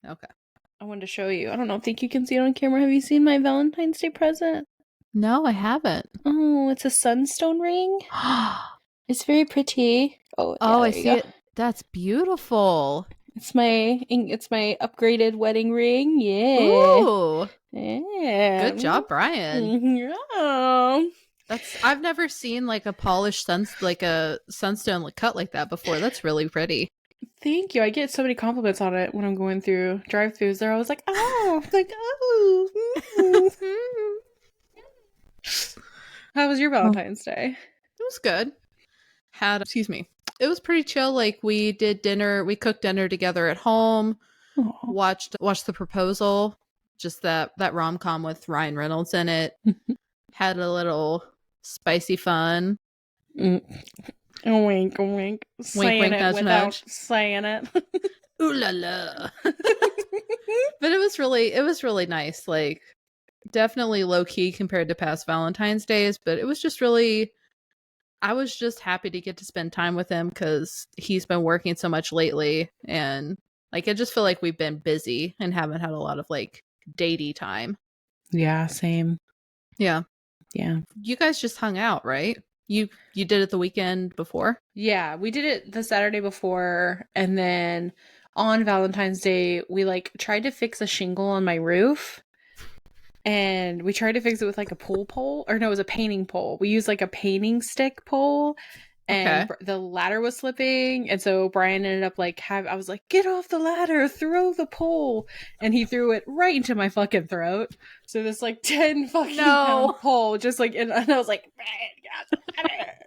Okay. I wanted to show you. I don't think you can see it on camera. Have you seen my Valentine's Day present? No, I haven't. Oh, it's a sunstone ring. It's very pretty. Oh, yeah, Oh, I there you see go. it. That's beautiful. It's my upgraded wedding ring. Yeah. Ooh, Yeah. good job, Brian. Yeah. I've never seen like a polished like a sunstone cut like that before. That's really pretty. Thank you. I get so many compliments on it when I'm going through drive-throughs. They're always like, "Oh, like oh." It How was your Valentine's Day? was good. Excuse me. It was pretty chill. Like we cooked dinner together at home, Oh. watched The Proposal, just that rom-com with Ryan Reynolds in it. Had a little spicy fun. A wink, a wink. Wink, Saying wink, it nudge, without nudge. saying it. Ooh la la. But it was really nice. Like definitely low key compared to past Valentine's days, but it was just really I was just happy to get to spend time with him because he's been working so much lately, and like I just feel like we've been busy and haven't had a lot of like datey time. Yeah, same. Yeah. Yeah. You guys just hung out, right? You did it the weekend before? Yeah, we did it the Saturday before, and then on Valentine's Day, we like tried to fix a shingle on my roof. And we tried to fix it with like a pool pole, or no, it was a painting pole. We used like a painting stick pole, and Okay. the ladder was slipping, and so Brian ended up like I was like, "Get off the ladder, throw the pole," and he threw it right into my fucking throat. So this like 10 fucking pound pole, just like, and I was like,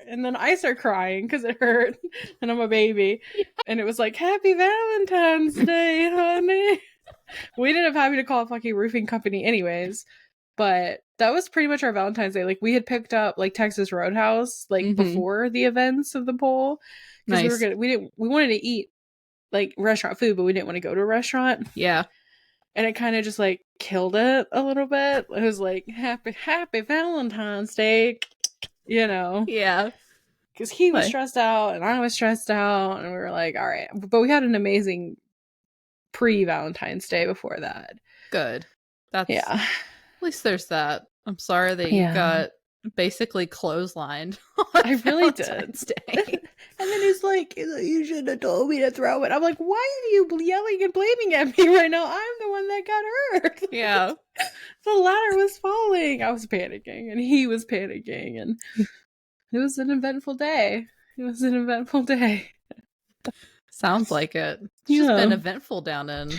and then I start crying because it hurt, and I'm a baby, and it was like, "Happy Valentine's Day, honey." We ended up having to call a fucking roofing company anyways. But that was pretty much our Valentine's Day. Like we had picked up like Texas Roadhouse like before the events of the poll because Nice. we wanted to eat like restaurant food, but we didn't want to go to a restaurant. Yeah. And it kind of just like killed it a little bit. It was like happy Valentine's Day, you know. Yeah. Because he was stressed out and I was stressed out, and we were like, all right. But we had an amazing pre-Valentine's Day before that. Good. At least there's that. I'm sorry that you got basically clotheslined. I really did. Day. And then he's like, "You should have told me to throw it." I'm like, "Why are you yelling and blaming at me right now? I'm the one that got hurt." Yeah. The ladder was falling. I was panicking, and he was panicking, and it was an eventful day. Sounds like it. It's just been eventful down in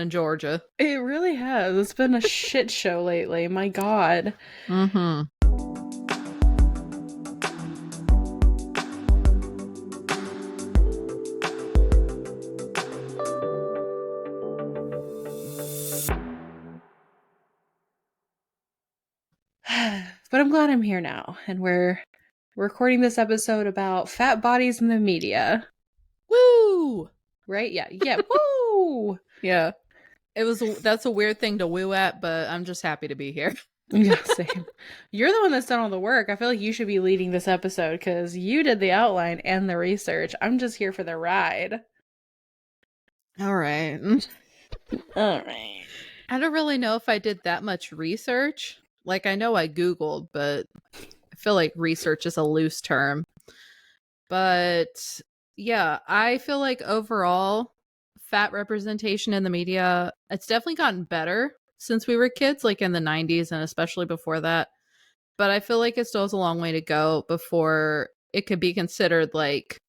Georgia. It really has. It's been a shit show lately. My God. Mm-hmm. But I'm glad I'm here now, and we're recording this episode about fat bodies in the media. Woo! Right? Yeah. Woo! Yeah. That's a weird thing to woo at, but I'm just happy to be here. Yeah, same. You're the one that's done all the work. I feel like you should be leading this episode because you did the outline and the research. I'm just here for the ride. All right. I don't really know if I did that much research. Like, I know I Googled, but I feel like research is a loose term. But yeah, I feel like overall, fat representation in the media, it's definitely gotten better since we were kids, like in the 90s and especially before that. But I feel like it still has a long way to go before it could be considered like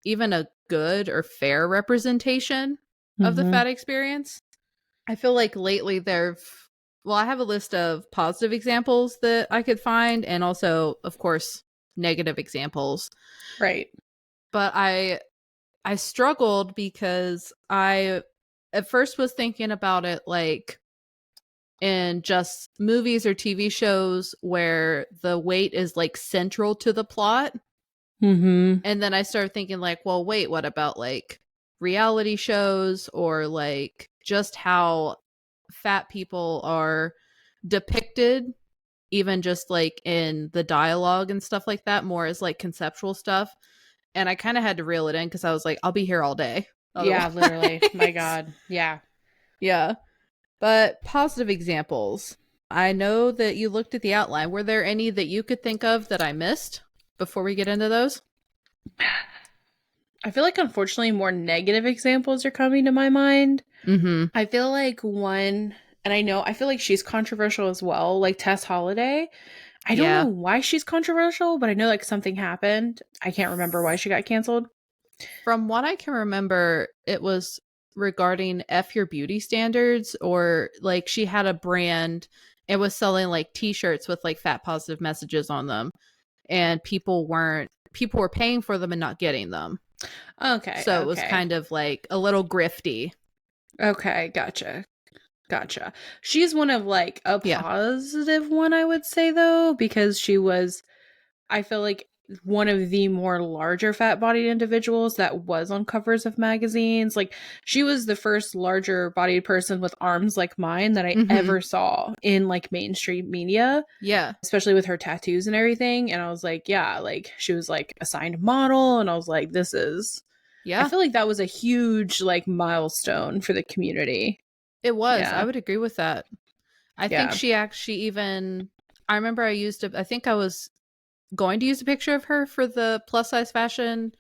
even a good or fair representation of the fat experience. I feel like lately I have a list of positive examples that I could find and also, of course, negative examples. Right. But I struggled because I at first was thinking about it like in just movies or TV shows where the weight is like central to the plot. Mm-hmm. And then I started thinking like, well, wait, what about like reality shows or like just how fat people are depicted, even just like in the dialogue and stuff like that, more as like conceptual stuff. And I kind of had to reel it in because I was like, I'll be here all day. Yeah, literally. My God. Yeah. Yeah. But positive examples. I know that you looked at the outline. Were there any that you could think of that I missed before we get into those? I feel like, unfortunately, more negative examples are coming to my mind. Mm-hmm. I feel like one, and I feel like she's controversial as well, like Tess Holiday. I don't know Yeah. why she's controversial, but I know like something happened. I can't remember why she got canceled. From what I can remember, it was regarding F your beauty standards, or like she had a brand. It was selling like t-shirts with like fat positive messages on them, and people were paying for them and not getting them. Okay, So it was okay. kind of like a little grifty. Okay, gotcha. She's one of like a Yeah. positive one, I would say, though, because she was, I feel like, one of the more larger fat bodied individuals that was on covers of magazines. Like, she was the first larger bodied person with arms like mine that I Mm-hmm. ever saw in like mainstream media, Yeah. especially with her tattoos and everything. And I was like, yeah, like she was like a signed model. And I was like, I Yeah. feel like that was a huge like milestone for the community. It was. I Yeah. would agree with that. I think Yeah. she actually even I remember I think I was going to use a picture of her for the plus size fashion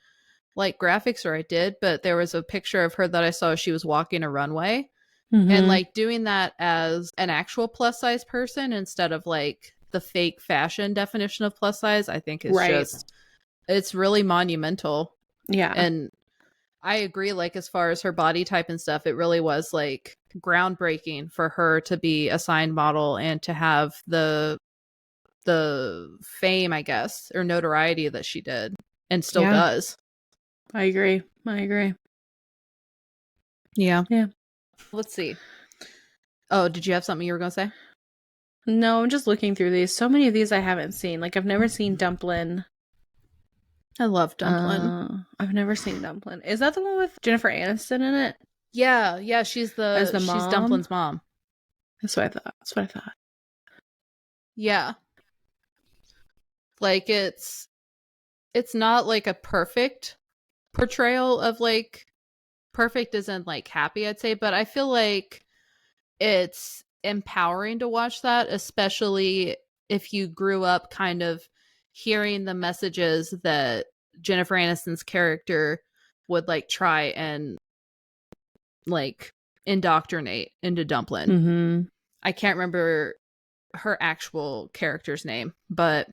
like graphics, or I did, but there was a picture of her that I saw as she was walking a runway, and Mm-hmm. like doing that as an actual plus size person instead of like the fake fashion definition of plus size, I think is Right. just it's really monumental. Yeah. And I agree, like as far as her body type and stuff, it really was like groundbreaking for her to be a signed model and to have the fame, I guess, or notoriety that she did and still Yeah. does. I agree. I agree. Yeah. Yeah. Let's see. Oh, did you have something you were going to say? No, I'm just looking through these. So many of these I haven't seen. Like I've never seen Dumplin'. I love Dumplin'. I've never seen Dumplin'. Is that the one with Jennifer Aniston in it Yeah, yeah, as the she's mom? Dumplin's mom. That's what I thought. That's what I thought. Yeah. Like it's not like a perfect portrayal of like perfect isn't like happy, I'd say, but I feel like it's empowering to watch that, especially if you grew up kind of hearing the messages that Jennifer Aniston's character would like try and like indoctrinate into Dumplin'. Mm-hmm. I can't remember her actual character's name, but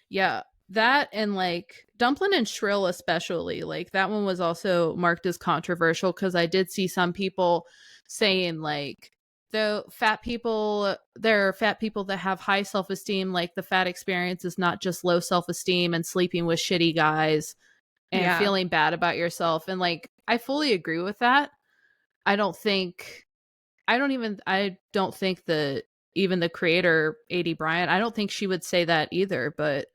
yeah, that and like Dumplin' and Shrill especially, like that one was also marked as controversial because I did see some people saying like though fat people there are fat people that have high self-esteem, like the fat experience is not just low self-esteem and sleeping with shitty guys and Yeah. feeling bad about yourself. And like I fully agree with that. I don't think I don't think that even the creator, A.D. Bryant, I don't think she would say that either, but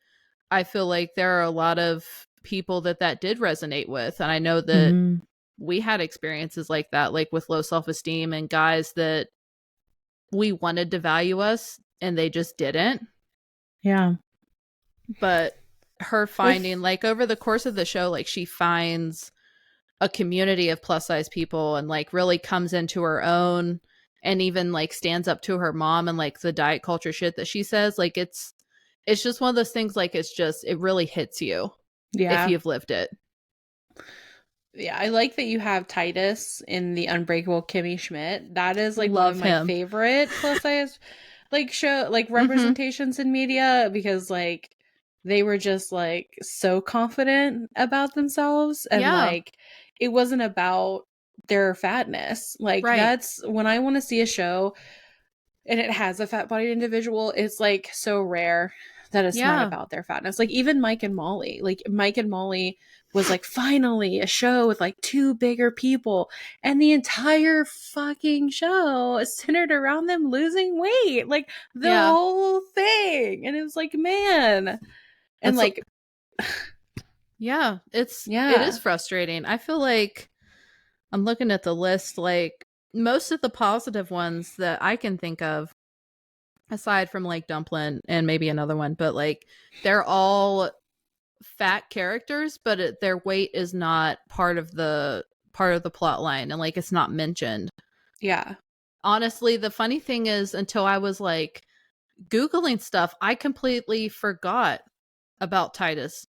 I feel like there are a lot of people that did resonate with. And I know that Mm-hmm. we had experiences like that, like with low self-esteem and guys that we wanted to value us and they just didn't. Yeah. But her finding, With like over the course of the show, like she finds a community of plus size people and like really comes into her own and even like stands up to her mom and like the diet culture shit that she says. Like it's just one of those things, like it's just it really hits you if yeah. you've lived it. Yeah, I like that you have Titus in the Unbreakable Kimmy Schmidt. That is like one of Love my him. favorite plus size like show like Mm-hmm. representations in media because like they were just like so confident about themselves and Yeah. like it wasn't about their fatness. Like Right. that's when I want to see a show and it has a fat bodied individual, it's like so rare that it's not Yeah. about their fatness. Like even Mike and Molly, like Mike and Molly was like finally a show with like two bigger people, and the entire fucking show is centered around them losing weight, like the Yeah. whole thing. And it was like, man, and It's like, yeah, it is yeah, frustrating. I feel like I'm looking at the list, like most of the positive ones that I can think of aside from like Dumplin' and maybe another one, but like they're all fat characters, but their weight is not part of the plot line and like it's not mentioned. Yeah. Honestly, the funny thing is, until I was like Googling stuff, I completely forgot about Titus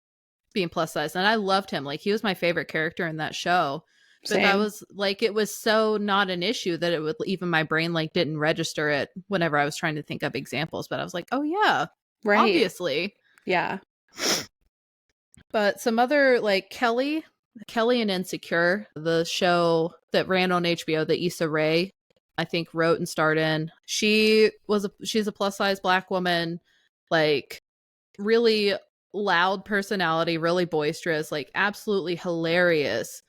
being plus size. And I loved him. Like, he was my favorite character in that show. But that Same. was like, it was so not an issue that it would, even my brain like didn't register it whenever I was trying to think of examples. But I was like, oh yeah, Right. obviously. Yeah. But some other, like Kelly and Insecure, the show that ran on HBO that Issa Rae, I think, wrote and starred in. She's a plus size Black woman, like really loud personality, really boisterous, like absolutely hilarious.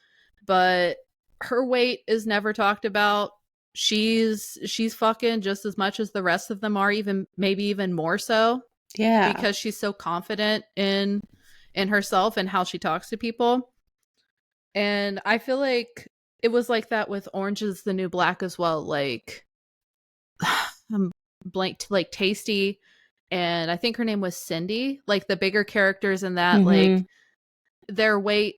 But her weight is never talked about. She's fucking just as much as the rest of them are, even maybe even more so, Yeah. because she's so confident in herself and how she talks to people. And I feel like it was like that with Orange is the New Black as well. Like, I'm blanked, like Tasty, and I think her name was Cindy. Like the bigger characters in that, like their weight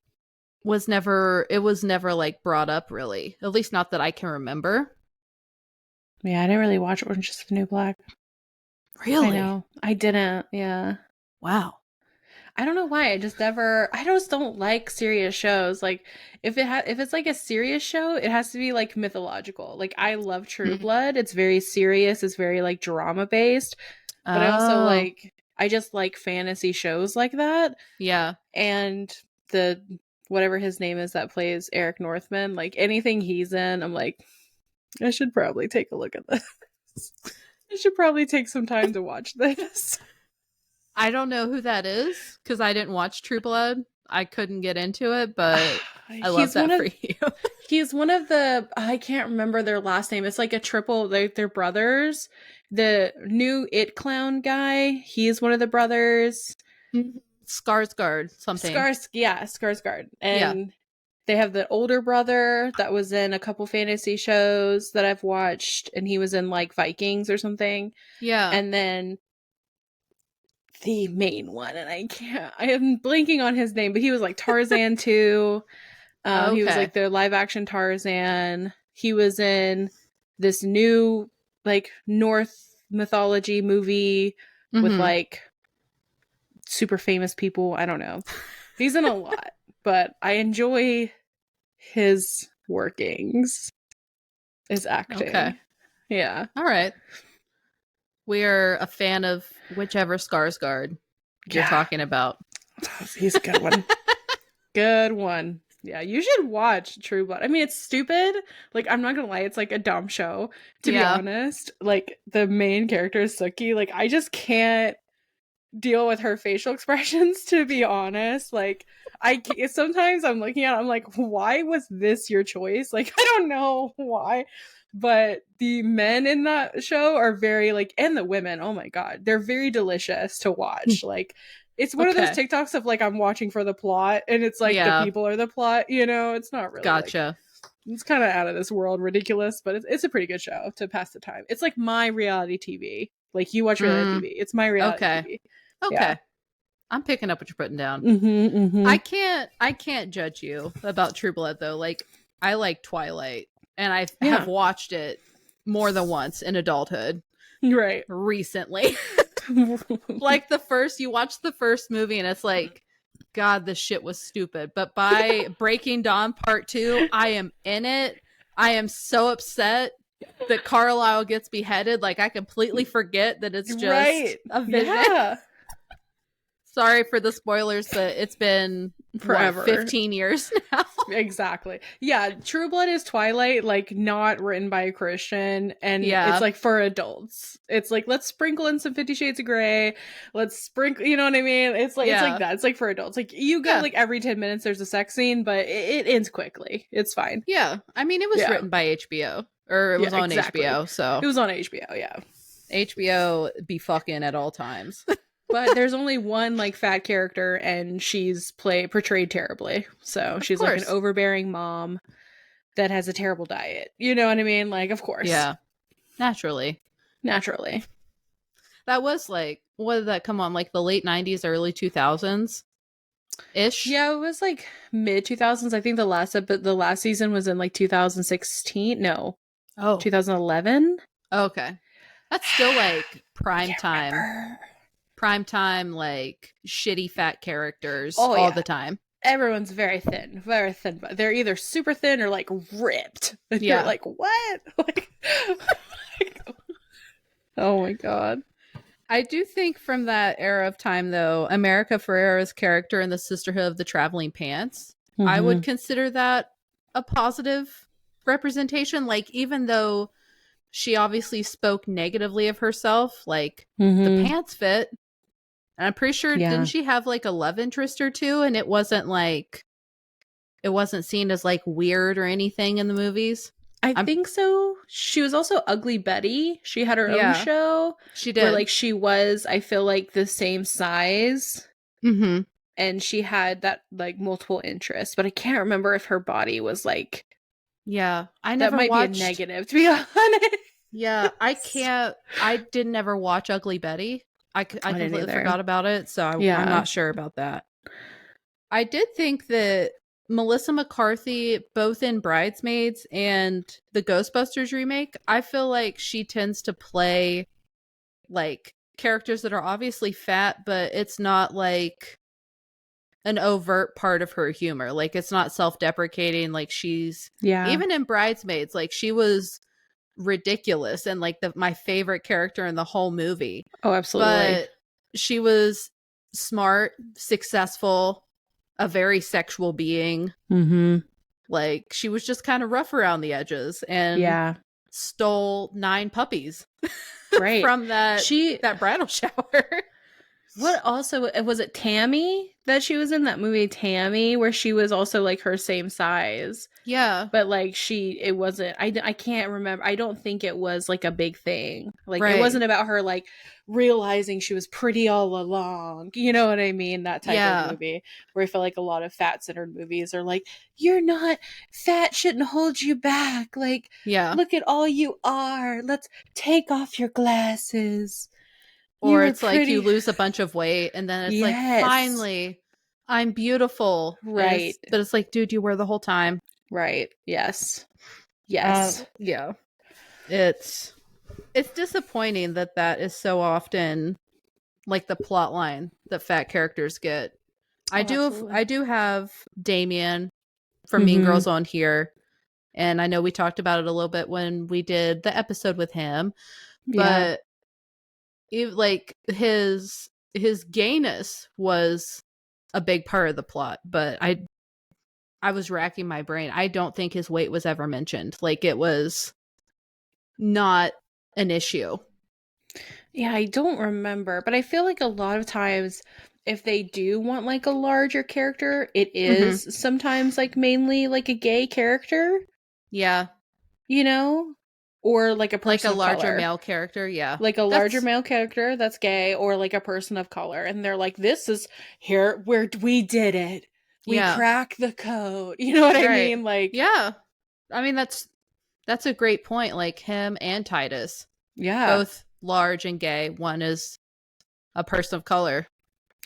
was never like brought up really. At least not that I can remember. Yeah, I didn't really watch Orange is the New Black. Really? I know. I didn't. Yeah. Wow. I don't know why. I just don't like serious shows. Like if it's like a serious show, it has to be like mythological. Like I love True Blood. It's very serious. It's very like drama based. But I just like fantasy shows like that. Yeah. And the whatever his name is that plays Eric Northman, like anything he's in, I'm like, I should probably take a look at this. I should probably take some time to watch this. I don't know who that is because I didn't watch True Blood. I couldn't get into it, but I love that for you. He's one of the, I can't remember their last name. It's like a triple, they're brothers. The new It Clown guy, he's one of the brothers. Skarsgård something. Skarsgård. And they have the older brother that was in a couple fantasy shows that I've watched, and he was in like Vikings or something. Yeah. And then the main one, and I am blanking on his name, but he was like Tarzan too. He was like the live action Tarzan. He was in this new like North mythology movie with like super famous people. I don't know. He's in a lot, but I enjoy his workings. His acting. Okay. Yeah. All right. We are a fan of whichever Skarsgård you're talking about. He's a good one. Good one. Yeah, you should watch True Blood. I mean, it's stupid. Like, I'm not gonna lie, it's like a dumb show, to be honest. Like, the main character is Sookie. Like, I just can't deal with her facial expressions, to be honest. Like, sometimes I'm looking at it, I'm like, why was this your choice? Like, I don't know why. But the men in that show are very, like, and the women, oh my god, they're very delicious to watch. Like, it's one of those TikToks of, like, I'm watching for the plot, and it's like the people are the plot, you know? It's not really, gotcha. Like, it's kind of out of this world ridiculous, but it's a pretty good show to pass the time. It's like my reality TV. Like, you watch reality TV. It's my reality TV. Okay. Yeah. I'm picking up what you're putting down. I can't judge you about True Blood, though. Like, I like Twilight, and I have watched it more than once in adulthood. Right. Recently. Like, you watch the first movie, and it's like, God, this shit was stupid. But by Breaking Dawn Part 2, I am in it. I am so upset that Carlisle gets beheaded. Like, I completely forget that it's just a vision. Yeah. Sorry for the spoilers, but it's been forever, 15 years now. Exactly. Yeah, True Blood is Twilight, like, not written by a Christian, and it's like for adults. It's like, let's sprinkle in some 50 Shades of Grey. Let's sprinkle, you know what I mean? It's like it's like that. It's like for adults. Like, you get like every 10 minutes there's a sex scene, but it ends quickly. It's fine. Yeah. I mean, it was written by HBO, or it was on HBO, so it was on HBO. Yeah. HBO be fucking at all times. But there's only one like fat character, and she's portrayed terribly. So she's like an overbearing mom that has a terrible diet. You know what I mean? Like, of course. Yeah. Naturally. That was like, what did that come on? Like the late 90s, early 2000s ish? Yeah, it was like mid 2000s. I think the last season was in like 2016. No. Oh, 2011. okay. That's still like Can't remember. prime time, like shitty fat characters Oh all yeah, the time. everyone's very thin, very thin. But they're either super thin or like ripped. And you're Yeah. like, what? Like, oh my god. I do think from that era of time, though, America Ferrera's character in the Sisterhood of the Traveling Pants, I would consider that a positive representation. Like, even though she obviously spoke negatively of herself, like, the pants fit. And I'm pretty sure, Yeah. didn't she have like a love interest or two? And it wasn't seen as like weird or anything in the movies. I think so. She was also Ugly Betty. She had her own Yeah, show she where did. like she was, I feel like, the same size. Mm-hmm. And she had that like multiple interests, but I can't remember if her body was like. Yeah, I That never might watched. be a negative, to be honest. Yeah, I can't. I did never watch Ugly Betty. I completely forgot about it, so I'm not sure about that. I did think that Melissa McCarthy, both in Bridesmaids and the Ghostbusters remake, I feel like she tends to play like characters that are obviously fat, but it's not like an overt part of her humor. Like, it's not self-deprecating. Like, she's even in Bridesmaids, like, she was ridiculous and like my favorite character in the whole movie. Oh, absolutely. But she was smart, successful, a very sexual being. Like, she was just kind of rough around the edges and stole 9 puppies from that bridal shower. What also was it, Tammy, that she was in that movie Tammy, where she was also like her same size? Yeah, but like it wasn't. I can't remember. I don't think it was like a big thing. Like it wasn't about her like realizing she was pretty all along. You know what I mean? That type of movie where I feel like a lot of fat centered movies are like, you're not fat, shouldn't hold you back. Like, look at all you are. Let's take off your glasses. Or it's like you lose a bunch of weight and then it's like, finally, I'm beautiful. Right. But it's like, dude, you were the whole time. Right. Yes. Yeah. It's disappointing that is so often like the plot line that fat characters get. I do have Damien from Mean Girls on here. And I know we talked about it a little bit when we did the episode with him. But like his gayness was a big part of the plot, but I was racking my brain. I don't think his weight was ever mentioned. Like, it was not an issue. Yeah, I don't remember, but I feel like a lot of times if they do want like a larger character, it is sometimes like mainly like a gay character. Yeah. You know? Or like a person like a larger color. Male character, like a larger male character that's gay, or like a person of color, and they're like, this is here where we did it, we cracked the code, you know what I mean? Like, I mean, that's a great point. Like him and Titus, both large and gay. One is a person of color.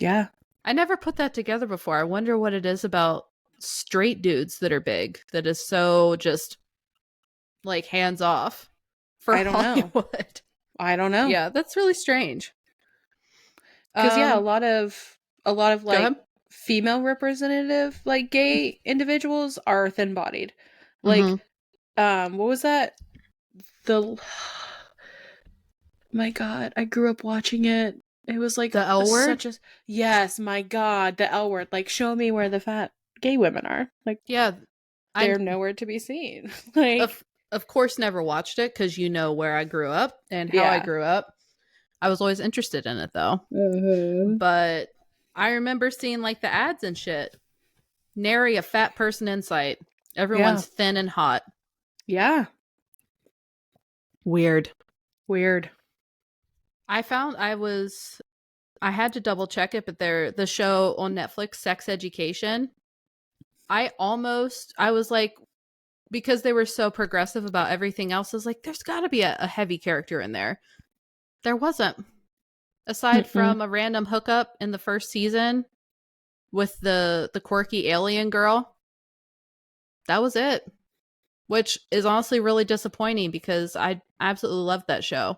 I never put that together before. I wonder what it is about straight dudes that are big that is so just like hands off for Hollywood. I don't know. Yeah, that's really strange. Because a lot of like female representative like gay individuals are thin bodied. Like, what was that? My God, I grew up watching it. It was like the L Word. Yes, my God, the L Word. Like, show me where the fat gay women are. Like, they're nowhere to be seen. Like, of course, never watched it because you know where I grew up and how I grew up. I was always interested in it though. But I remember seeing like the ads and shit. Nary a fat person in sight. Everyone's thin and hot. Yeah. Weird. I had to double check it, but the show on Netflix, Sex Education, I was like, because they were so progressive about everything else, I was like, there's got to be a heavy character in there. There wasn't. Aside from a random hookup in the first season with the quirky alien girl. That was it. which is honestly really disappointing because I absolutely loved that show.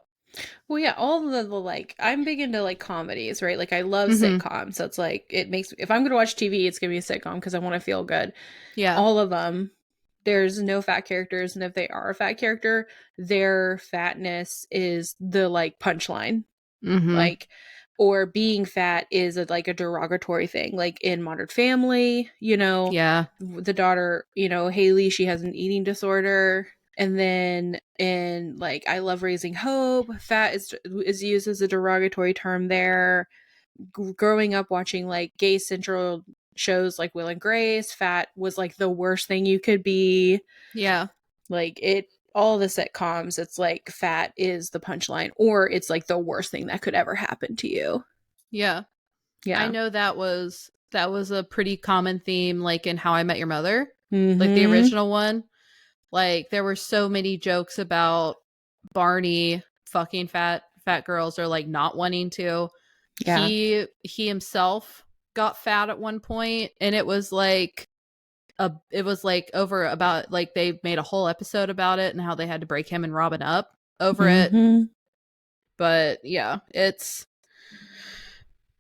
Well, yeah, all of the like, I'm big into like comedies, right? Like, I love sitcoms. So it's like, it makes, if I'm going to watch TV, it's going to be a sitcom because I want to feel good. Yeah. All of them, there's no fat characters. And if they are a fat character, their fatness is the like punchline. Like, or being fat is like a derogatory thing. Like in Modern Family, you know, Yeah. the daughter, you know, Hayley, she has an eating disorder. And then in like I Love Raising Hope, fat is used as a derogatory term there. Growing up watching like gay central shows like Will and Grace, fat was like the worst thing you could be. Yeah. Like it, all the sitcoms, it's like fat is the punchline, or it's like the worst thing that could ever happen to you. Yeah. I Yeah. know that was a pretty common theme, like in How I Met Your Mother, like the Mm-hmm. original one. Like there were so many jokes about Barney fucking fat girls or like not wanting to. Yeah. He himself got fat at one point, and it was like over about like they made a whole episode about it and how they had to break him and Robin up over it. But yeah, it's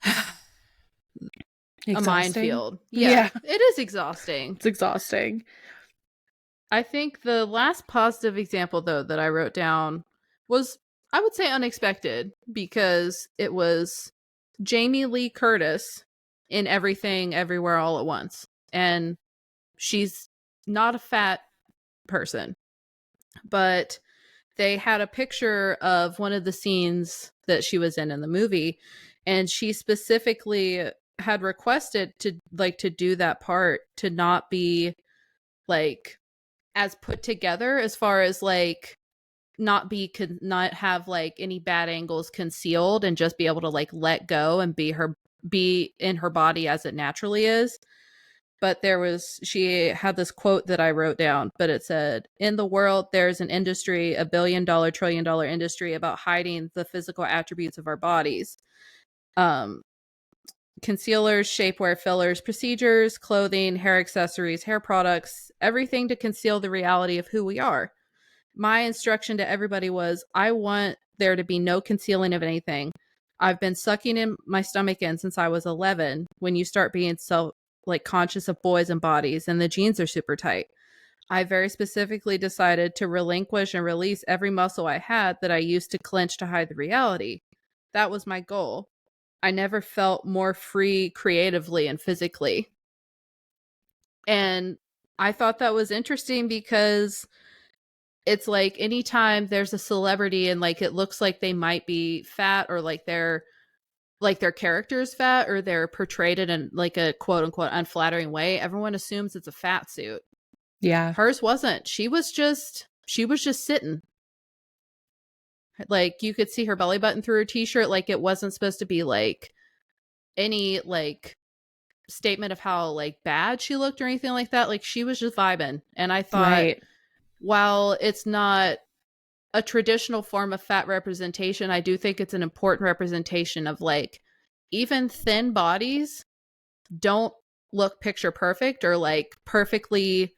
a minefield. Yeah, it is exhausting. It's exhausting. I think the last positive example, though, that I wrote down was, I would say, unexpected because it was Jamie Lee Curtis in Everything Everywhere All at Once. And she's not a fat person, but they had a picture of one of the scenes that she was in the movie, and she specifically had requested to do that part to not be like as put together, as far as like not have like any bad angles concealed, and just be able to like let go and be in her body as it naturally is. But she had this quote that I wrote down, but it said, "In the world, there's an industry, $1 billion, $1 trillion industry about hiding the physical attributes of our bodies. Concealers, shapewear, fillers, procedures, clothing, hair accessories, hair products, everything to conceal the reality of who we are. My instruction to everybody was, I want there to be no concealing of anything. I've been sucking in my stomach in since I was 11, when you start being conscious of boys and bodies, and the jeans are super tight. I very specifically decided to relinquish and release every muscle I had that I used to clench to hide the reality. That was my goal. I never felt more free creatively and physically." And I thought that was interesting because it's like anytime there's a celebrity and like it looks like they might be fat, or like their character's fat, or they're portrayed in like a quote unquote unflattering way, everyone assumes it's a fat suit. Yeah. Hers wasn't. She was just sitting. Like you could see her belly button through her t-shirt. Like it wasn't supposed to be like any like statement of how like bad she looked or anything like that. Like she was just vibing. And I thought, while it's not a traditional form of fat representation, I do think it's an important representation of like, even thin bodies don't look picture perfect or like perfectly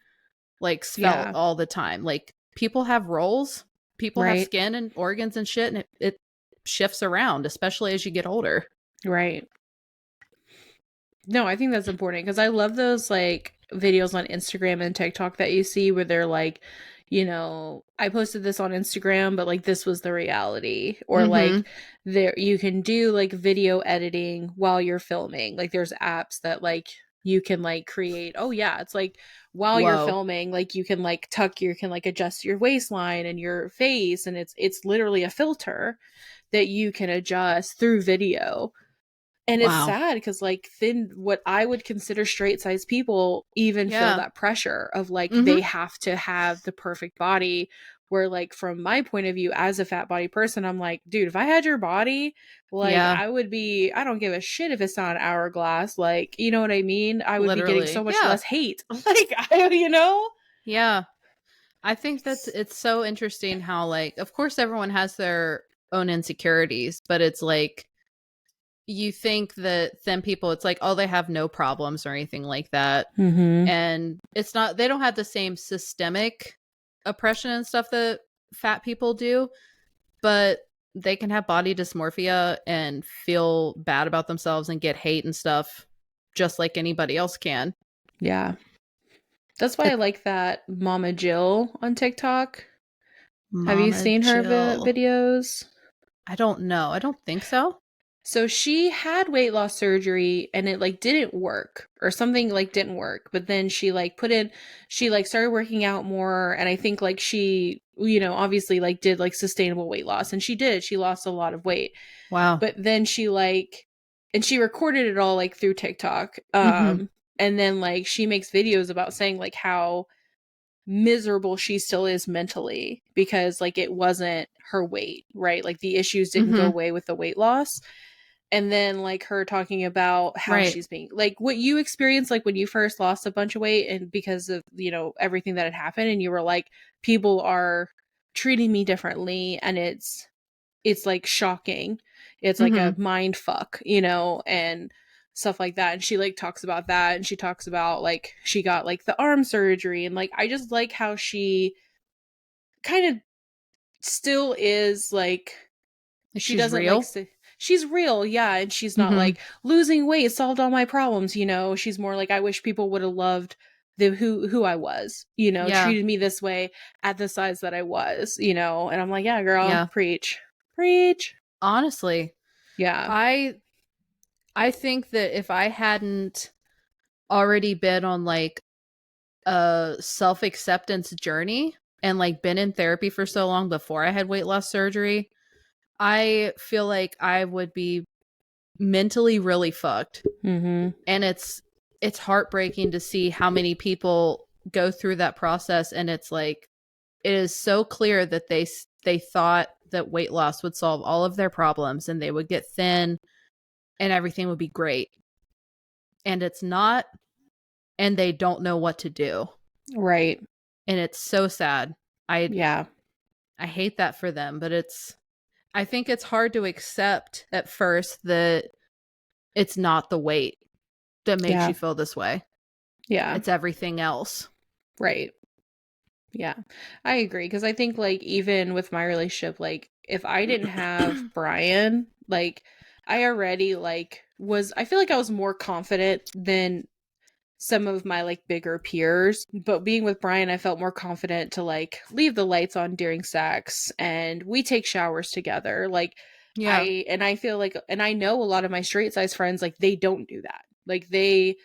like svelte all the time. Like people have roles, people have skin and organs and shit, and it shifts around, especially as you get older. Right. No, I think that's important because I love those like videos on Instagram and TikTok that you see where they're like, you know, I posted this on Instagram, but like this was the reality. Or like there you can do like video editing while you're filming. Like there's apps that like you can like create. Oh yeah, it's like while you're filming, like you can like adjust your waistline and your face, and it's literally a filter that you can adjust through video. And it's sad because like what I would consider straight size people even feel that pressure of like they have to have the perfect body, where like from my point of view as a fat body person, I'm like, dude, if I had your body, like I don't give a shit if it's not an hourglass, like, you know what I mean? I would be getting so much less hate. Like, you know? Yeah. I think it's so interesting how like, of course everyone has their own insecurities, but it's like, you think that thin people, it's like, oh, they have no problems or anything like that. And it's not, they don't have the same systemic oppression and stuff that fat people do, but they can have body dysmorphia and feel bad about themselves and get hate and stuff just like anybody else can. Yeah. That's why I like that Mama Jill on TikTok. Have you Mama seen her Jill. videos? I don't know. I don't think so. So she had weight loss surgery and it like didn't work or something like didn't work. But then she like she like started working out more. And I think like she, you know, obviously like did like sustainable weight loss, and she did. She lost a lot of weight. Wow. But then she like, and she recorded it all like through TikTok. Mm-hmm. And then like she makes videos about saying like how miserable she still is mentally because like it wasn't her weight, right? Like the issues didn't go Mm-hmm. away with the weight loss. And then like her talking about how Right. she's being like what you experienced like when you first lost a bunch of weight and because of, you know, everything that had happened, and you were like, people are treating me differently and it's like shocking. It's like Mm-hmm. a mind fuck, you know, and stuff like that. And she like talks about that, and she talks about like she got like the arm surgery, and like I just like how she kind of still is like she She's doesn't like real. she's real, yeah, and she's not Mm-hmm. like losing weight solved all my problems, you know. She's more like I wish people would have loved the who I was, you know, Yeah. treated me this way at the size that I was, you know. And I'm like, yeah, girl, Yeah. preach. Preach. Honestly, Yeah. I think that if I hadn't already been on like a self-acceptance journey and like been in therapy for so long before I had weight loss surgery, I feel like I would be mentally really fucked. Mm-hmm. And it's heartbreaking to see how many people go through that process, and it's like it is so clear that they thought that weight loss would solve all of their problems and they would get thin and everything would be great. And it's not, and they don't know what to do. Right. And it's so sad. I Yeah. I hate that for them, but I think it's hard to accept at first that it's not the weight that makes Yeah. you feel this way. Yeah. It's everything else. Right. Yeah. I agree, because I think like even with my relationship, like if I didn't have Brian, like I already like was I feel like I was more confident than some of my like bigger peers, but being with Brian I felt more confident to like leave the lights on during sex, and we take showers together. Like Yeah. I feel like, and I know a lot of my straight size friends, like they don't do that. Like they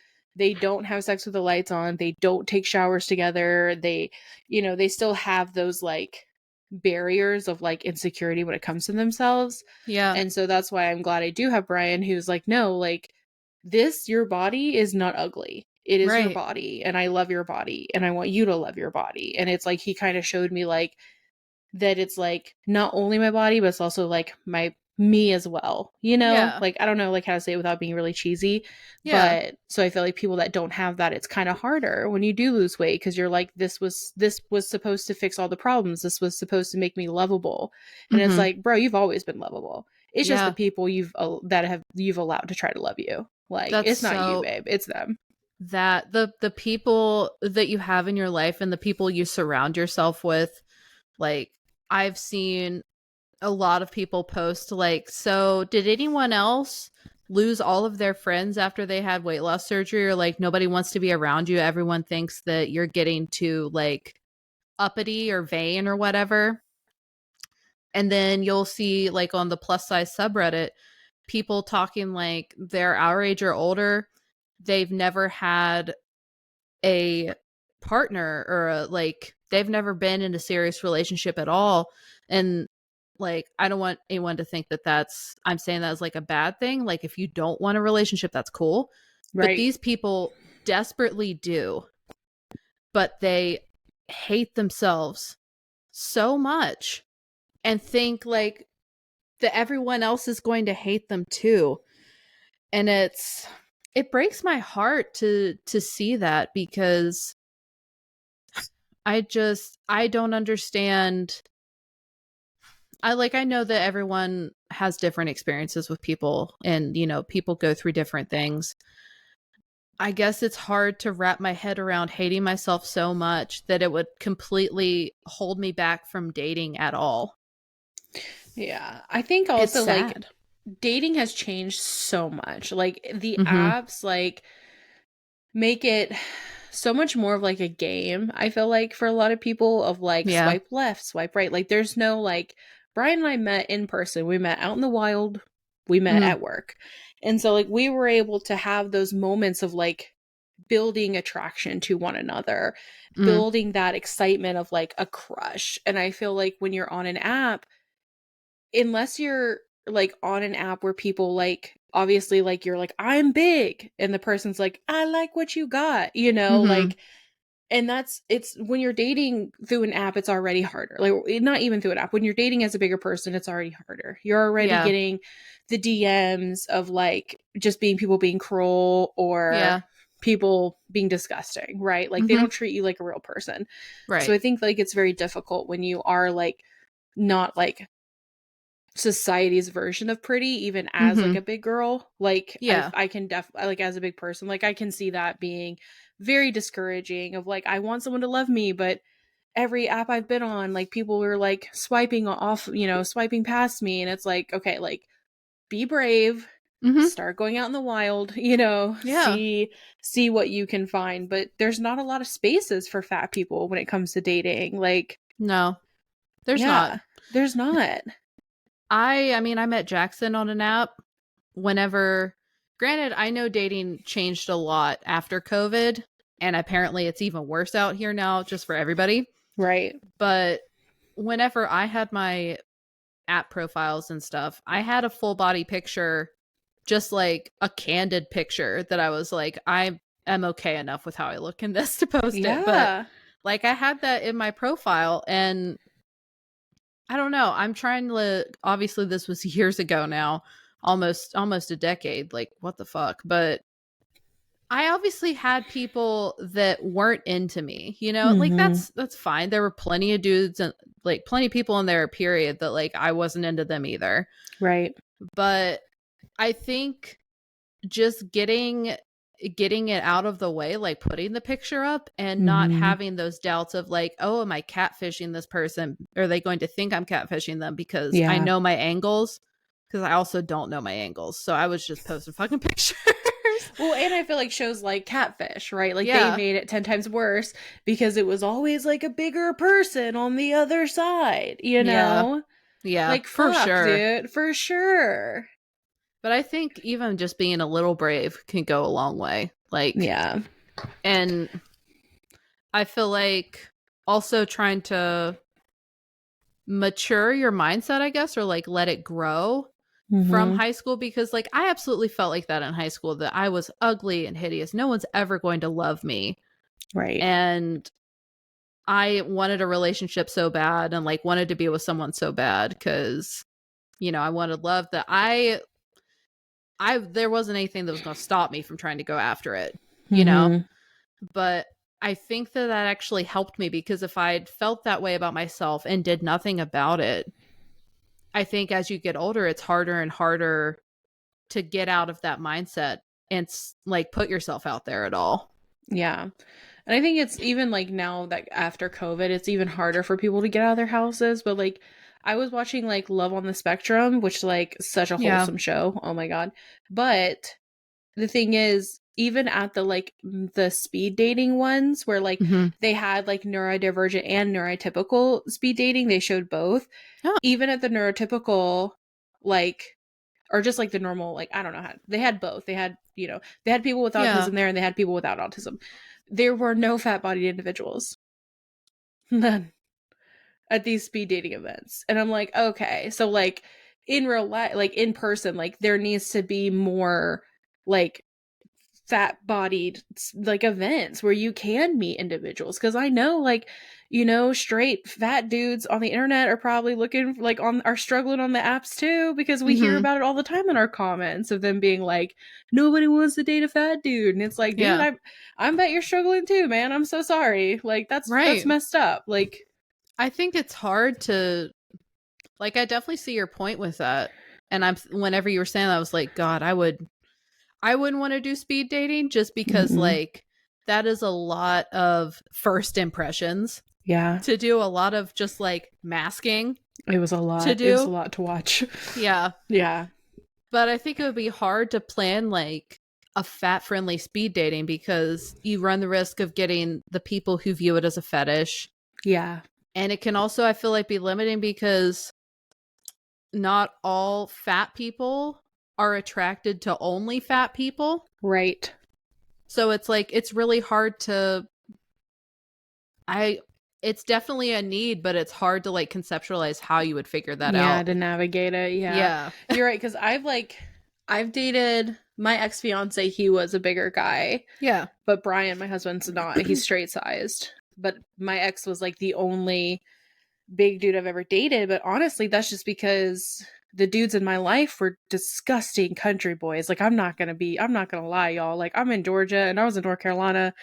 don't have sex with the lights on, they don't take showers together, they, you know, they still have those like barriers of like insecurity when it comes to themselves. Yeah. And so that's why I'm glad I do have Brian, who's like, no, like this, your body is not ugly. It is your Right. body, and I love your body, and I want you to love your body. And it's like he kind of showed me like that it's like not only my body, but it's also like my me as well. You know, Yeah. like I don't know like how to say it without being really cheesy, Yeah. but so I feel like people that don't have that, it's kind of harder when you do lose weight, because you're like this was supposed to fix all the problems. This was supposed to make me lovable, and it's Mm-hmm. like, bro, you've always been lovable. It's just the Yeah. people that have you've allowed to try to love you. Like That's it's not you, so babe. It's them. that the people that you have in your life and the people you surround yourself with, like I've seen a lot of people post like, so did anyone else lose all of their friends after they had weight loss surgery, or like nobody wants to be around you, everyone thinks that you're getting too like uppity or vain or whatever. And then you'll see like on the plus size subreddit people talking like they're our age or older, they've never had a partner or like they've never been in a serious relationship at all. And like I don't want anyone to think that that's I'm saying that as like a bad thing. Like if you don't want a relationship, that's cool, but Right. these people desperately do, but they hate themselves so much and think like that everyone else is going to hate them too. And it breaks my heart to see that, because I don't understand. I know that everyone has different experiences with people, and you know people go through different things, I guess it's hard to wrap my head around hating myself so much that it would completely hold me back from dating at all. Yeah. I think It's also like sad. dating has changed so much. Like the Mhm. apps like make it so much more of like a game. I feel like for a lot of people of like Yeah. swipe left, swipe right. Like there's no like Brian and I met in person. We met out in the wild. We met Mhm. at work. And so like we were able to have those moments of like building attraction to one another, Mhm. building that excitement of like a crush. And I feel like when you're on an app, unless you're like on an app where people like obviously like you're like I'm big and the person's like I like what you got, you know, Mhm. like and that's it's when you're dating through an app it's already harder. Like not even through an app. When you're dating as a bigger person it's already harder. You're already Yeah. getting the DMs of like just being people being cruel or Yeah. people being disgusting, right? Like they Mhm. don't treat you like a real person. So Right. I think like it's very difficult when you are like not like society's version of pretty even as like Mhm. a big girl. Like Yeah. I can like as a big person like I can see that being very discouraging of like I want someone to love me but every app I've been on like people were like swiping off, you know, swiping past me and it's like okay, like be brave, Mhm. start going out in the wild, you know, Yeah. see what you can find, but there's not a lot of spaces for fat people when it comes to dating. Like No. There's not. yeah, there's not. I mean I met Jackson on an app whenever, granted I know dating changed a lot after COVID and apparently it's even worse out here now just for everybody. Right. But whenever I had my app profiles and stuff, I had a full body picture, just like a candid picture that I was like, I am okay enough with how I look in this to post it. But Yeah. like I had that in my profile and I don't know. I'm trying to, obviously this was years ago now, almost a decade. Like what the fuck? But I obviously had people that weren't into me, you know? Like Mhm. that's fine. There were plenty of dudes and like plenty of people in there period that like I wasn't into them either. Right. But I think just getting it out of the way, like putting the picture up and not Mhm. having those doubts of like, oh, am I catfishing this person? Are they going to think I'm catfishing them because I Yeah. know my angles? Because I also don't know my angles. So I was just posting fucking pictures. Well, and I feel like shows like Catfish, right? Like they Yeah. made it 10 times worse because it was always like a bigger person on the other side, you Yeah. know? Yeah, Like for fuck, sure. dude, for sure. But I think even just being a little brave can go a long way. Like, Yeah. and I feel like also trying to mature your mindset, I guess, or like let it grow from Mhm. high school because like I absolutely felt like that in high school that I was ugly and hideous. No one's ever going to love me. Right. And I wanted a relationship so bad and like wanted to be with someone so bad cuz I wanted love that I there wasn't anything that was going to stop me from trying to go after it, you know? Mhm. But I think that that actually helped me because if I'd felt that way about myself and did nothing about it, I think as you get older, it's harder and harder to get out of that mindset and like put yourself out there at all. Yeah. And I think it's even like now that after COVID, it's even harder for people to get out of their houses. But like, I was watching like Love on the Spectrum, which like such a Yeah. wholesome show. Oh my God. But the thing is, even at the like the speed dating ones where like Mm-hmm. they had like neurodivergent and neurotypical speed dating, they showed both. Oh, Even at the neurotypical, like, or just like the normal, like, I don't know how they had both. They had, you know, they had people with yeah. autism there and they had people without autism. There were no fat bodied individuals. None at these speed dating events. And I'm like, okay, so like in real life, like in person, like there needs to be more like fat bodied like events where you can meet individuals because I know like you know straight fat dudes on the internet are probably looking like on are struggling on the apps too because we hear Mm-hmm. about it all the time in our comments of them being like nobody wants to date a fat dude and it's like dude Yeah. I bet you're struggling too man I'm so sorry like that's Right. messed up like I think it's hard to like I definitely see your point with that. And I'm whenever you were saying that I was like, God, I wouldn't want to do speed dating just because like that is a lot of first impressions. Yeah. To do a lot of just like masking. It was a lot. To do. It was a lot to watch. Yeah. Yeah. But I think it would be hard to plan like a fat-friendly speed dating because you run the risk of getting the people who view it as a fetish. Yeah. And it can also, I feel like, be limiting because not all fat people are attracted to only fat people. Right. So it's like, it's really hard to, it's definitely a need, but it's hard to like conceptualize how you would figure that out. Yeah, to navigate it. Yeah. You're right, because I've dated my ex-fiance, he was a bigger guy. Yeah. But Brian, my husband's not. He's straight sized. But my ex was like the only big dude I've ever dated. But honestly, that's just because the dudes in my life were disgusting country boys. Like, I'm not gonna lie, y'all. Like, I'm in Georgia and I was in North Carolina.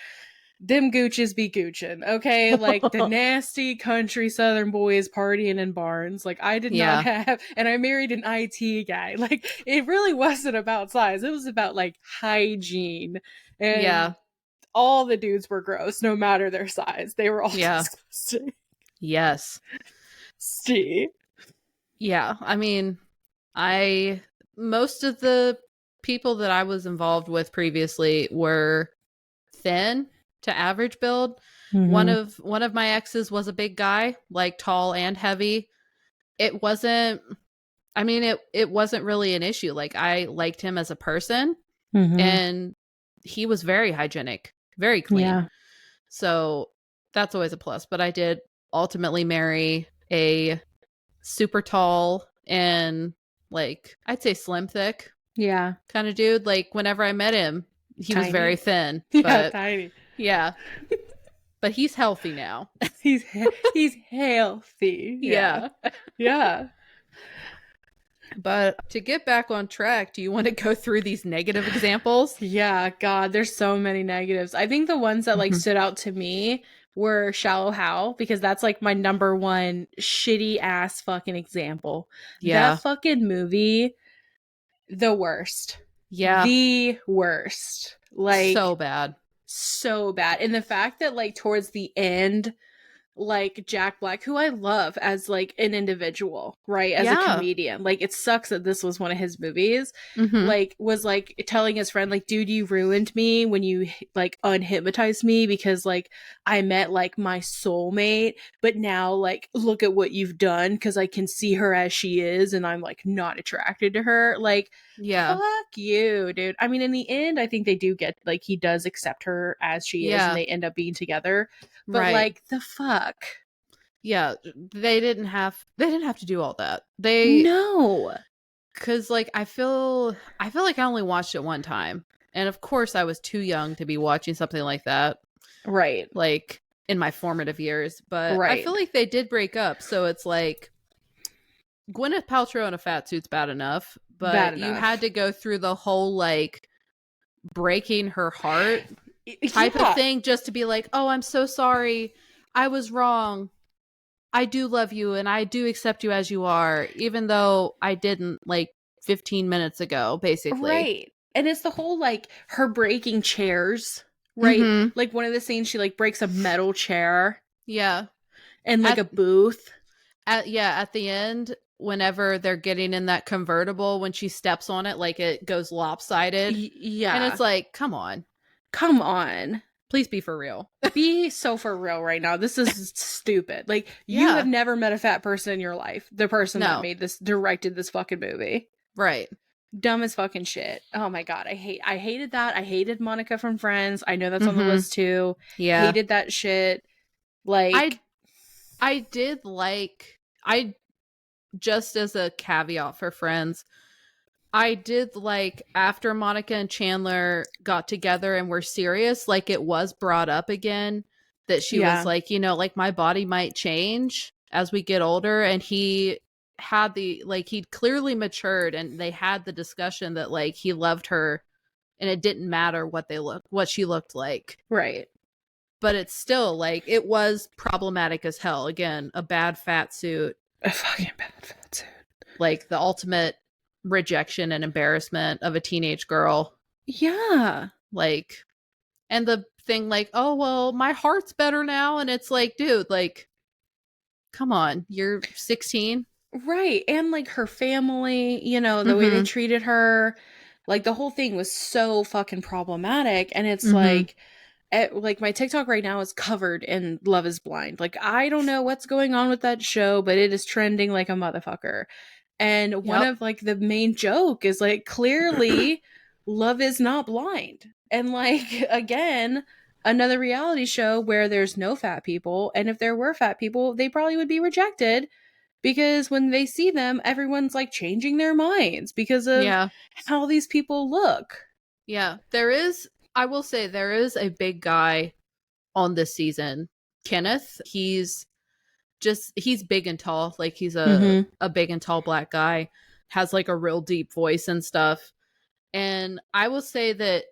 Them gooches be goochin', okay? Like, the nasty country southern boys partying in barns. Like, I did not have, and I married an IT guy. Like, it really wasn't about size. It was about, like, hygiene. And all the dudes were gross, no matter their size. They were all disgusting. Yes. See? Yeah, I mean, most of the people that I was involved with previously were thin to average build. Mm-hmm. One of my exes was a big guy, like tall and heavy. It wasn't it wasn't really an issue. Like, I liked him as a person, and he was very hygienic, very clean. Yeah. So that's always a plus. But I did ultimately marry a super tall and like, I'd say slim thick kind of dude. Like, whenever I met him, he was very thin. But tiny. Yeah. But he's healthy now. He's healthy. Yeah. Yeah. But to get back on track, do you want to go through these negative examples? Yeah, God, there's so many negatives. I think the ones that like stood out to me were Shallow Hal, because that's like my number one shitty ass fucking example. Yeah. That fucking movie, the worst. Yeah. The worst. Like, so bad. So bad. And the fact that like towards the end, like Jack Black, who I love as like an individual, right? As a comedian. Like, it sucks that this was one of his movies. Like, was like telling his friend, like, dude, you ruined me when you like unhypnotized me, because like I met like my soulmate, but now like look at what you've done, because I can see her as she is and I'm like not attracted to her. Like, fuck you, dude. I mean, in the end, I think they do get like, he does accept her as she is and they end up being together. But like, the fuck? Yeah, they didn't have to do all that. Cuz like I feel like I only watched it one time. And of course I was too young to be watching something like that. Right. Like, in my formative years, but I feel like they did break up, so it's like Gwyneth Paltrow in a fat suit's bad enough, but you had to go through the whole like breaking her heart type of thing just to be like, oh, I'm so sorry, I was wrong, I do love you and I do accept you as you are, even though I didn't like 15 minutes ago, basically. Right. And it's the whole like her breaking chairs, right? Like, one of the scenes, she like breaks a metal chair. Yeah. And like a booth. At the end, whenever they're getting in that convertible, when she steps on it, like it goes lopsided. Yeah. And it's like, come on. Please be for real. Be so for real right now. This is stupid. Like, you have never met a fat person in your life. The person that directed this fucking movie. Right. Dumb as fucking shit. Oh my God. I hated that. I hated Monica from Friends. I know that's on the list too. Yeah. Hated that shit. Like, I did like, just as a caveat for Friends, I did like, after Monica and Chandler got together and were serious, like, it was brought up again that she was like, you know, like, my body might change as we get older. And he had he'd clearly matured, and they had the discussion that like he loved her and it didn't matter what she looked like. Right. But it's still like, it was problematic as hell. Again, a bad fat suit. A fucking bad fat suit. Like, the ultimate rejection and embarrassment of a teenage girl, Yeah. Like, and the thing like, oh, well, my heart's better now. And it's like, dude, like, come on, you're 16. Right. And like her family, you know, the way they Mm-hmm. treated her, like the whole thing was so fucking problematic. And it's Mm-hmm. like my TikTok right now is covered in Love is Blind. Like I don't know what's going on with that show, but it is trending like a motherfucker. And one Yep. of like the main joke is like clearly love is not blind. And like again, another reality show where there's no fat people, and if there were fat people, they probably would be rejected because when they see them, everyone's like changing their minds because of Yeah. how these people look. Yeah. There is, I will say, there is a big guy on this season, Kenneth. He's big and tall. Like he's Mm-hmm. a big and tall black guy, has like a real deep voice and stuff. And I will say that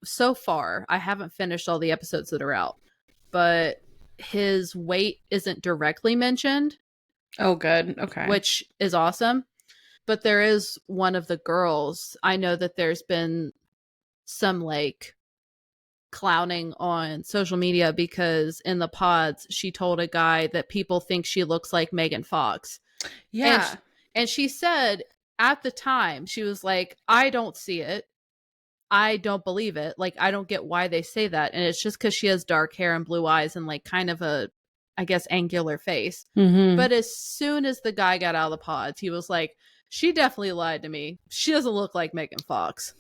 so far, I haven't finished all the episodes that are out, but his weight isn't directly mentioned, Oh, good. Okay. which is awesome. But there is one of the girls. I know that there's been some like clowning on social media because in the pods she told a guy that people think she looks like Megan Fox. And Yeah. and she said at the time she was like, I don't see it. I don't believe it. Like I don't get why they say that. And it's just cuz she has dark hair and blue eyes and like kind of a, I guess, angular face. Mm-hmm. But as soon as the guy got out of the pods, he was like, she definitely lied to me. She doesn't look like Megan Fox.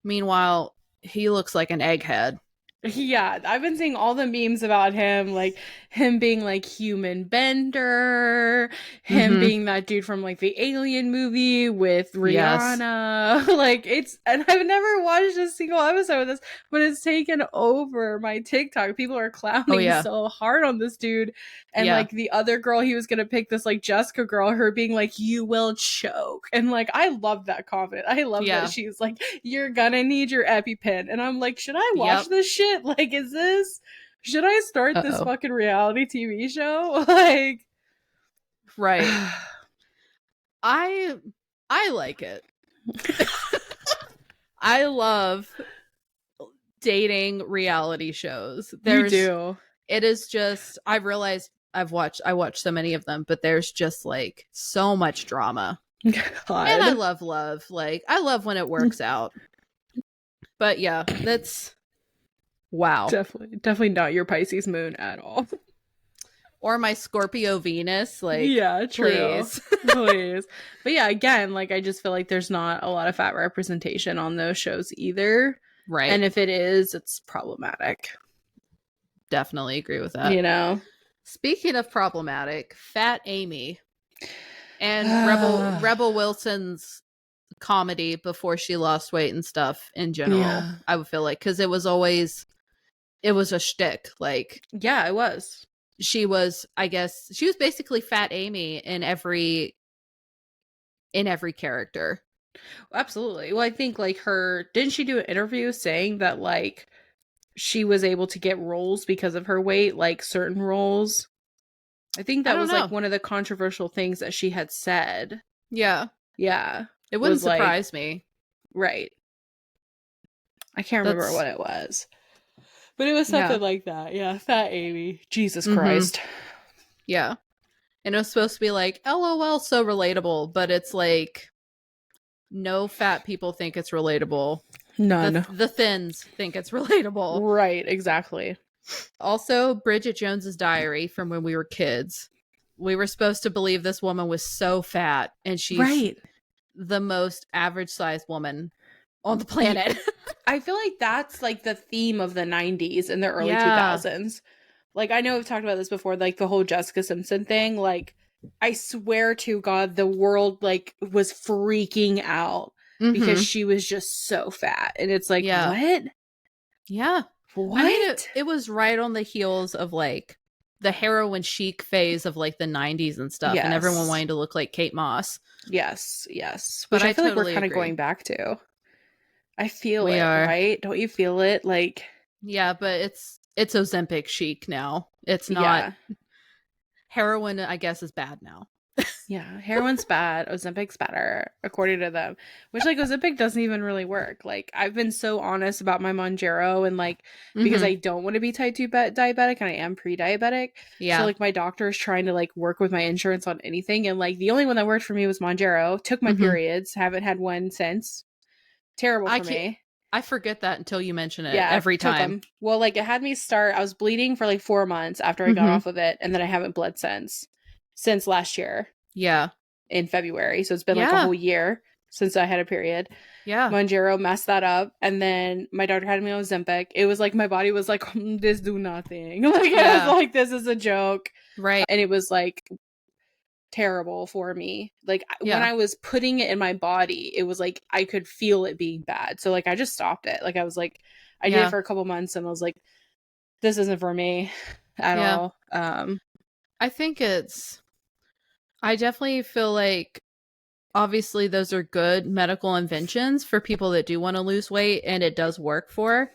Meanwhile, he looks like an egghead. Yeah, I've been seeing all the memes about him, like him being like human bender, him Mm-hmm. being that dude from like the Alien movie with Yes. Rihanna. Like it's, and I've never watched a single episode of this, but it's taken over my TikTok. People are Oh clowning yeah. so hard on this dude. And Yeah. like the other girl he was gonna pick, this like Jessica girl, her being like, you will choke. And like I love that comment. I love that Yeah. she's like, you're gonna need your EpiPen. And I'm like, should I watch Yep. this shit? Like, is this, should I start this Uh-oh. fucking reality TV show? Like, Right. I I like it. I love dating reality shows. you do. It is just, I've realized I watched so many of them, but there's just like so much drama. And I God. love love. Like I love when it works out. But yeah, that's wow. Definitely not your Pisces moon at all. Or my Scorpio Venus, like Yeah, true. please. Please. But yeah, again, like I just feel like there's not a lot of fat representation on those shows either. Right. And if it is, it's problematic. Definitely agree with that. You know? Speaking of problematic, Fat Amy and Rebel Wilson's comedy before she lost weight and stuff in general. Yeah. I would feel like because it was a shtick. Like Yeah, it was. she was, I guess, she was basically Fat Amy in every character. Absolutely. Well, I think like didn't she do an interview saying that like she was able to get roles because of her weight, like certain roles? I think I that don't was know. like one of the controversial things that she had said. Yeah. Yeah. It wouldn't Was like, surprise me. right. I can't remember what it was. But it was Yeah. something like that. Yeah. Fat Amy. Jesus Mhm. Christ. Yeah. And it was supposed to be like, LOL, so relatable, but it's like no fat people think it's relatable. None. The thins think it's relatable. Right, exactly. Also, Bridget Jones's Diary from when we were kids. We were supposed to believe this woman was so fat, and she's Right. the most average sized woman on the planet. I feel like that's like the theme of the 90s and the early Yeah. 2000s. Like, I know we've talked about this before, like the whole Jessica Simpson thing. Like, I swear to God, the world like was freaking out because she was just so fat. And it's like, Yeah. what? Yeah. What? I mean, it was right on the heels of like the heroin chic phase of like the 90s and stuff, and everyone Yes. wanting to look like Kate Moss. Yes, yes. But Which I feel like totally we're kind of agree. going back to. I feel We it, are. right? Don't you feel it? Like, Yeah, but it's Ozempic chic now. It's not. yeah. Heroin, I guess, is bad now. Yeah, heroin's bad. Ozempic's better, according to them. Which, like, Ozempic doesn't even really work. Like, I've been so honest about my Mounjaro, and like, because I don't want to be type 2 diabetic, and I am pre-diabetic. Yeah. So like, my doctor is trying to like work with my insurance on anything, and like, the only one that worked for me was Mounjaro. Took my periods, haven't had one since. Terrible for me. I forget that until you mention it Yeah, every took time. them. Well, like, it had me start. I was bleeding for like 4 months after I got off of it, and then I haven't bled since last year. Yeah. In February. So it's been like a whole year since I had a period. Yeah. Mounjaro messed that up. And then my doctor had me on Ozempic. It was like my body was like, this do nothing. Like, I was like, this is a joke. Right. And it was like terrible for me. Like, when I was putting it in my body, it was like I could feel it being bad. So like, I just stopped it. Like, I was like, I did it for a couple months, and I was like, this isn't for me at all. I think I definitely feel like, obviously those are good medical inventions for people that do want to lose weight, and it does work for.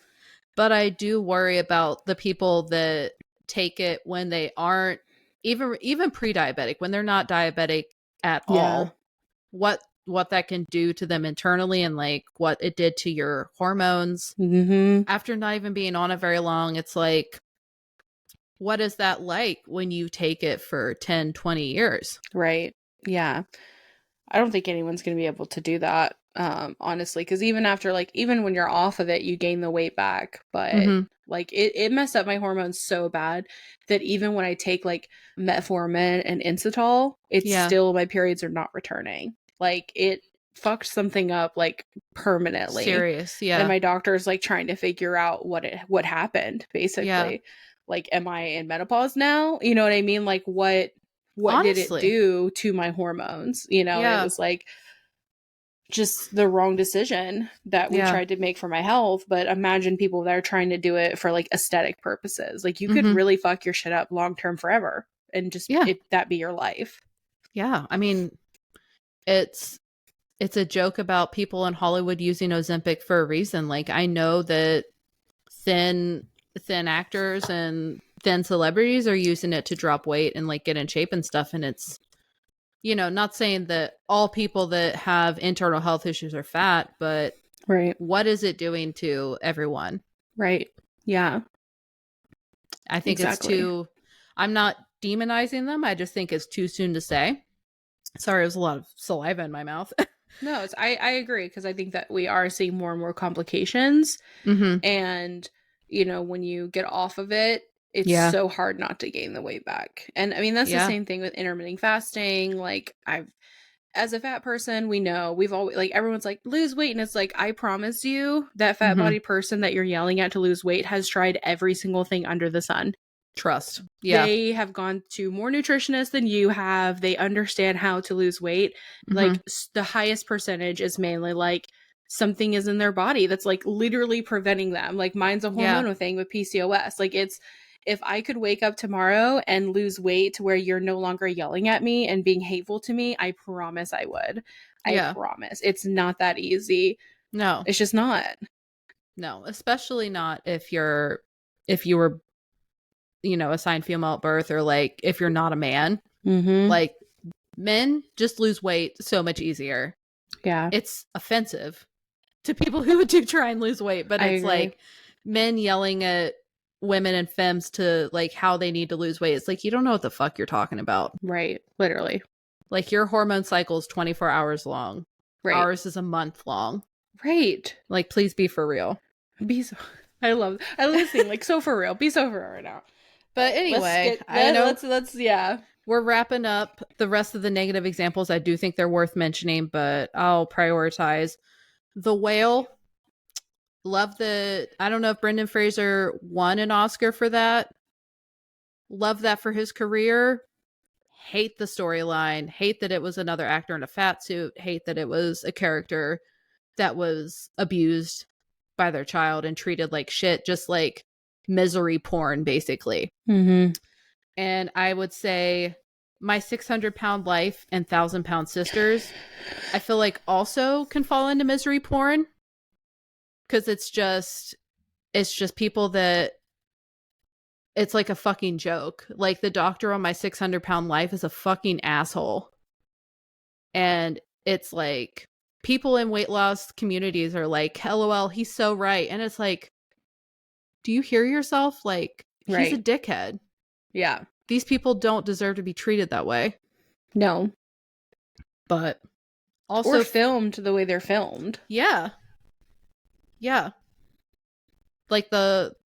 But I do worry about the people that take it when they aren't even pre-diabetic, when they're not diabetic at all. What that can do to them internally, and like what it did to your hormones after not even being on it very long. It's like, what is that like when you take it for 10, 20 years? Right. Yeah. I don't think anyone's going to be able to do that, honestly, because even after, like, even when you're off of it, you gain the weight back. But like, it messed up my hormones so bad that even when I take like metformin and Inositol, it's still, my periods are not returning. Like, it fucked something up like permanently. Serious. And my doctor's like trying to figure out what happened, basically. Like, am I in menopause now? You know what I mean? Like, what Honestly, did it do to my hormones? You know, it was like just the wrong decision that we tried to make for my health. But imagine people that are trying to do it for like aesthetic purposes. Like, you could really fuck your shit up long term forever, and just that be your life. Yeah. I mean, it's a joke about people in Hollywood using Ozempic for a reason. Like, I know that thin actors and thin celebrities are using it to drop weight and like get in shape and stuff. And it's, you know, not saying that all people that have internal health issues are fat, but what is it doing to everyone? Right. Yeah. I think it's I'm not demonizing them. I just think it's too soon to say. Sorry, there's a lot of saliva in my mouth. No, I agree, because I think that we are seeing more and more complications. And, you know, when you get off of it, it's so hard not to gain the weight back. And I mean, that's the same thing with intermittent fasting. Like, as a fat person, we know, we've always, like, everyone's like, lose weight. And it's like, I promise you, that fat body person that you're yelling at to lose weight has tried every single thing under the sun. Trust. They have gone to more nutritionists than you have. They understand how to lose weight. Like, the highest percentage is mainly like something is in their body that's like literally preventing them. Like, mine's a hormonal thing with PCOS. Like, it's, if I could wake up tomorrow and lose weight to where you're no longer yelling at me and being hateful to me, I promise I would. I promise. It's not that easy. No. It's just not. No, especially not if you were, you know, assigned female at birth, or like if you're not a man. Like, men just lose weight so much easier. Yeah. It's offensive to people who do try and lose weight, but it's like men yelling at women and femmes to like how they need to lose weight. It's like, you don't know what the fuck you're talking about. Right. Literally. Like, your hormone cycle is 24 hours long. Ours is a month long. Right. Like, please be for real. I love saying, like, so for real. Be so for real right now. But anyway, we're wrapping up the rest of the negative examples. I do think they're worth mentioning, but I'll prioritize The Whale. Love I don't know if Brendan Fraser won an Oscar for that. Love that for his career. Hate the storyline. Hate that it was another actor in a fat suit. Hate that it was a character that was abused by their child and treated like shit, just like misery porn, basically. And I would say My 600-Pound Life and 1,000-Pound Sisters, I feel like also can fall into misery porn, because it's just people that, it's like a fucking joke. Like, the doctor on My 600-Pound Life is a fucking asshole. And it's like people in weight loss communities are like, LOL, he's so right. And it's like, do you hear yourself? Like, he's a Right. dickhead. Yeah. These people don't deserve to be treated that way. No. But also Or filmed the way they're filmed. Yeah. Yeah. Like the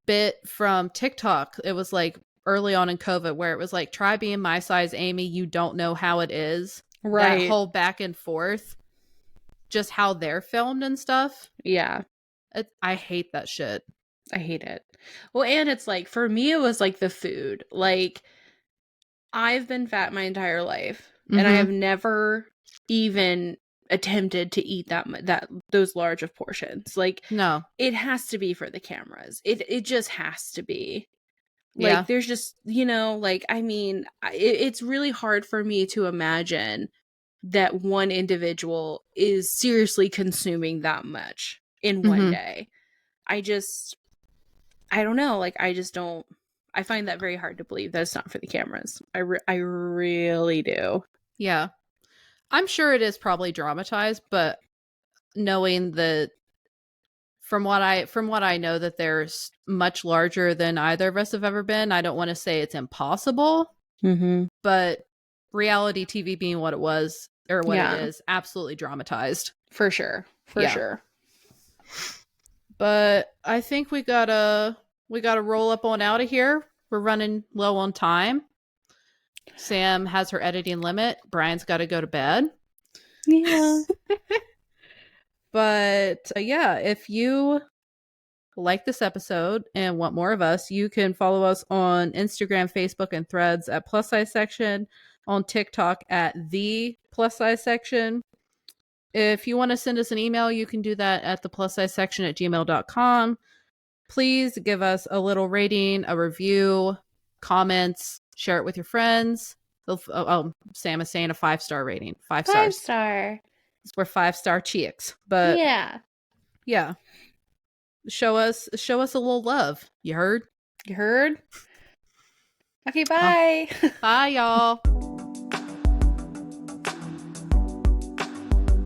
bit from TikTok, it was like early on in COVID where it was like, try being my size, Amy, you don't know how it is. Right. That whole back and forth, just how they're filmed and stuff. Yeah. I hate that shit. I hate it. Well, and it's like, for me, it was like the food. Like, I've been fat my entire life, and I have never even attempted to eat those large of portions. Like, No. it has to be for the cameras. It just has to be. Like, there's just, like, I mean, it's really hard for me to imagine that one individual is seriously consuming that much in one day. I don't know. Like, I find that very hard to believe that it's not for the cameras. I really do. Yeah. I'm sure it is probably dramatized, but knowing that from what I know that there's much larger than either of us have ever been, I don't want to say it's impossible, but reality TV being what it was or what it is, absolutely dramatized. For sure. For sure. But I think we gotta roll up on out of here. We're running low on time. Sam has her editing limit. Brian's got to go to bed. Yeah. But yeah, if you like this episode and want more of us, you can follow us on Instagram, Facebook, and Threads at Plus Size Section, on TikTok at The Plus Size Section. If you want to send us an email, you can do that at theplussizesection@gmail.com. Please give us a little rating, a review, comments, share it with your friends. Sam is saying a 5-star rating. 5 stars. 5-star. We're 5-star chicks. But yeah. Show us a little love. You heard? Okay, bye. Bye, y'all.